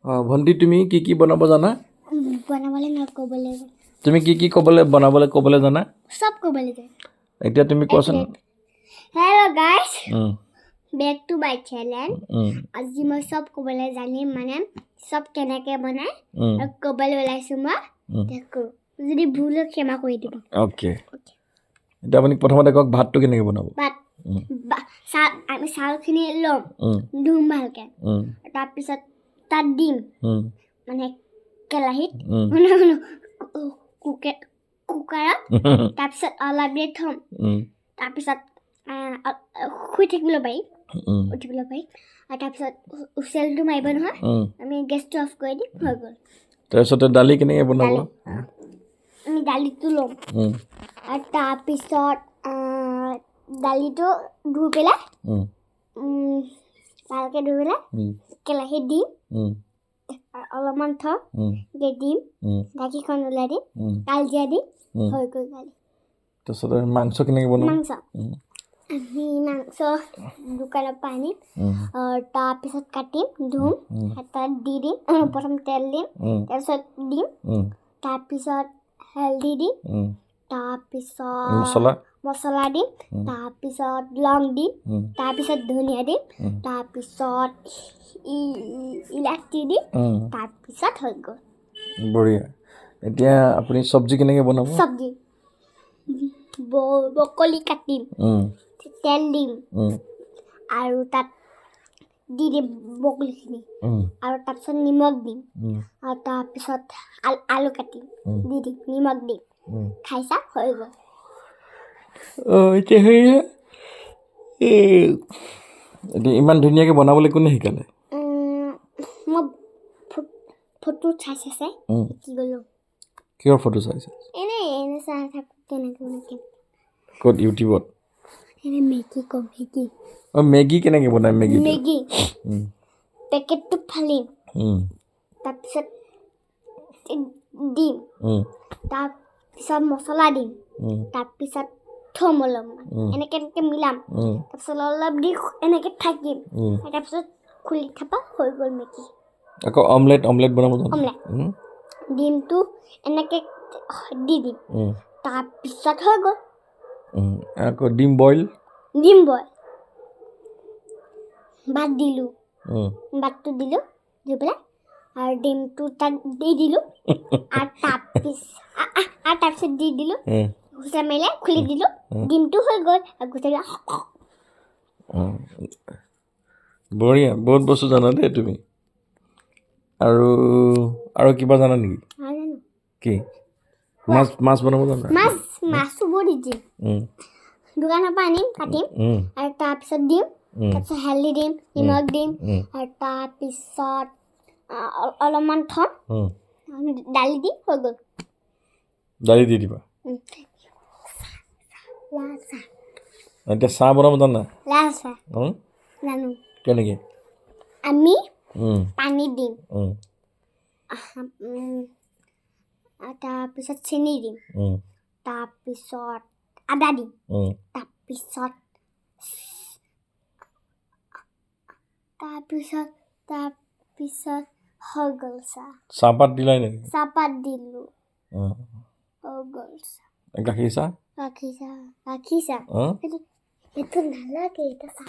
ভন্টি তুমি কি বনাব জানা বনাবলৈ না ক'বলৈ তুমি কি ক'বলৈ জানা সব ক'বলৈ যায় এতিয়া তুমি কোৱাচোন hello' guys back to my channel আজি মই সব ক'বলৈ জানিম মানে সব কেনেকৈ বনায় আৰু ক'বলৈ ওলাইছোঁ মই দেখো যদি ভুল হয় ক্ষমা কৰি দিব অ'কে এতিয়া আপুনি প্ৰথমতে কওক ভাতটো কেনেকৈ বনাব ভাত আমি চাউলখিনি ল'ম ধুম ভালকৈ তাৰপিছত তাত দিম মানে কেৰাহীত কুকাৰত তাৰপিছত অলপ দেৰি থ'ম তাৰপিছত শুই থাকিবলৈ পাৰি উঠিবলৈ পাৰি আৰু তাৰপিছত হুইচেলটো মাৰিব নহয় আমি গেছটো অফ কৰি দিম হৈ গ'ল তাৰপিছতে দালি কেনেকৈ বনাব আমি দালিটো ল'ম আৰু তাৰপিছত দালিটো ধুই পেলাই ভালকৈ ধুই পেলাই কেৰাহীত দিম অলপমান থ'ম দিম ঢাকিখন ওলাই দিম কালজিৰা দিম হৈ গ'ল দালি তাৰপিছতে মাংস কেনেকৈ বনাব মাংস আমি মাংস দোকানৰ পৰা আনিম তাৰপিছত কাটিম ধুম তাত দি দিম প্ৰথম তেল দিম তাৰপিছত দিম তাৰপিছত হালধি দিম তাৰপিছত মছলা দিম তাৰপিছত লং দিম তাৰপিছত ধনিয়া দিম তাৰপিছত ইলাচি দিম তাৰপিছত হৈ গ'ল বঢ়িয়া এতিয়া আপুনি চব্জি কেনেকৈ বনাব চব্জি ব্ৰকলি কাটিম তেল দিম আৰু তাত দি দিম ব্ৰকলিখিনি আৰু তাৰপিছত নিমখ দিম আৰু তাৰপিছত আলু কাটিম দি দিম নিমখ দিম খাইছা হৈ গ'ল এতিয়া ইমান ধুনীয়াকৈ বনাবলৈ কোনে শিকালে মই ফটো চাই চাই কি গ'লোঁ কিহৰ ফটো চাইছে এনেই চাই থাকোঁ কেনেকৈ ক'ত ইউটিউবত এনে মেগী কম মেগী মেগী কেনেকৈ বনায় মেগী পেকেটটো ফালিম তাৰপিছত দিম তাৰপিছত মছলা দিম তাৰপিছত থ'ম অলপমান এনেকৈ মিলাম তাৰপিছত অলপ দি এনেকৈ থাকিম তাৰপিছত খুলি থাপা হৈ গ'ল মেগী আকৌ অমলেট বনাব জানো অমলেট ডিমটো এনেকৈ দি দিম তাৰপিছত হৈ গ'ল আকৌ ডিম বইল ভাত দিলোঁ ভাতটো দিলোঁ দি পেলাই আৰু ডিমটো তাত দি দিলোঁ আৰু তাৰপিছত দি দিলোঁ ঘুচা মাৰিলে খুলি দিলোঁ ডিমটো হৈ গ'ল আৰু ঘুচা বঢ়িয়া বহুত বস্তু জানা দেই তুমি আৰু কিবা জানা নেকি কি মাছ বনাব জানা মাছো বৰ ইজি দোকানৰ পৰা আনিম কাটিম আৰু তাৰপিছত দিম তাৰপিছত হালধি দিম নিমখ দিম আৰু তাৰপিছত অলপমান থ'ম দালি দিম হৈ গ'ল দালি দি দিবা এতিয়া চাহ বনাব জানা জানো কেনেকৈ আমি পানী দিম তাৰপিছত চেনি দিম তাৰপিছত আদা দিম তাৰপিছত হৈ গ'ল চাহপাত দিলাই নেকি চাহপাত দিলোঁ হৈ গ'ল গাখীৰ চাহ সেইটো নালাগে এটা চাহ